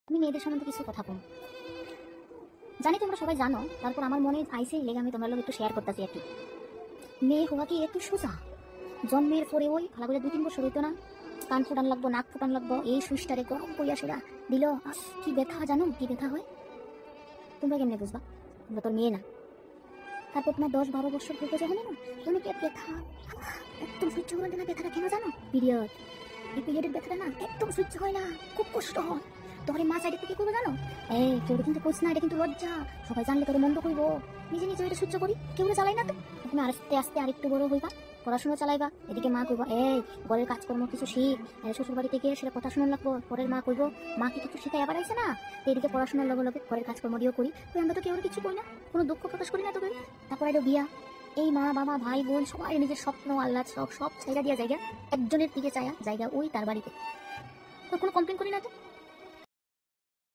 আমি মেয়েদের সম্বন্ধে কিছু কথা কম জানি, তোমরা সবাই জানো, তারপর আমার মনে আইসে লেগে আমি তোমরা লোক একটু শেয়ার করতেছি আর কি। মেয়ে হওয়া কি একটু সোজা? জন্মের পরে ওই ভালো করে 2-3 বছর হইতো না, কান ফুটান লাগবো, নাক ফুটান লাগবো, এই সুইচটারে গরম করিয়া সেরা দিল, কি ব্যথা জানো, কি ব্যথা হয় তোমরা কেমনে বুঝবা? তোমরা তোর মেয়ে না। তারপর তোমার 10-12 বছর হইতে যখন না তুমি কি ব্যথা একদম সহ্য করতে না, ব্যথাটা কেন জানো? পিরিয়ড, এই পিরিয়ডের ব্যথাটা না একদম সহ্য হয় না, খুব কষ্ট হয়। তোর মা চাইলে কি করবে জানো? কেউ কিন্তু কোচ না, এটা কিন্তু লজ্জা, সবাই জানলে তোর মন্দ করবো। নিজে নিজে এটা সহ্য করি, কেউ চালাই না তো। তুমি আস্তে আস্তে আরেকটু বড় হইবা, পড়াশোনা চালাইবা, এদিকে মা কইবা ঘরের কাজকর্ম কিছু শিখ, শ্বশুর বাড়িতে গিয়ে সেটা কথা শুনে লাগবো। পরের মা কইবো মাকে কিছু শিখাই আবার আইসে না, তো এদিকে পড়াশোনার লগে লগে ঘরের কাজকর্ম দিয়েও করি, তো আমরা তো কেউ কিছু করি না, কোনো দুঃখ প্রকাশ করি না তো করি। তারপর এটা বিয়া, এই মা বাবা ভাই বোন সবাই নিজের স্বপ্ন আল্লাহ সব সব জায়গা দিয়া জায়গা একজনের দিকে চায়া জায়গা ওই তার বাড়িতে, তো কোনো কমপ্লেন করি না তো।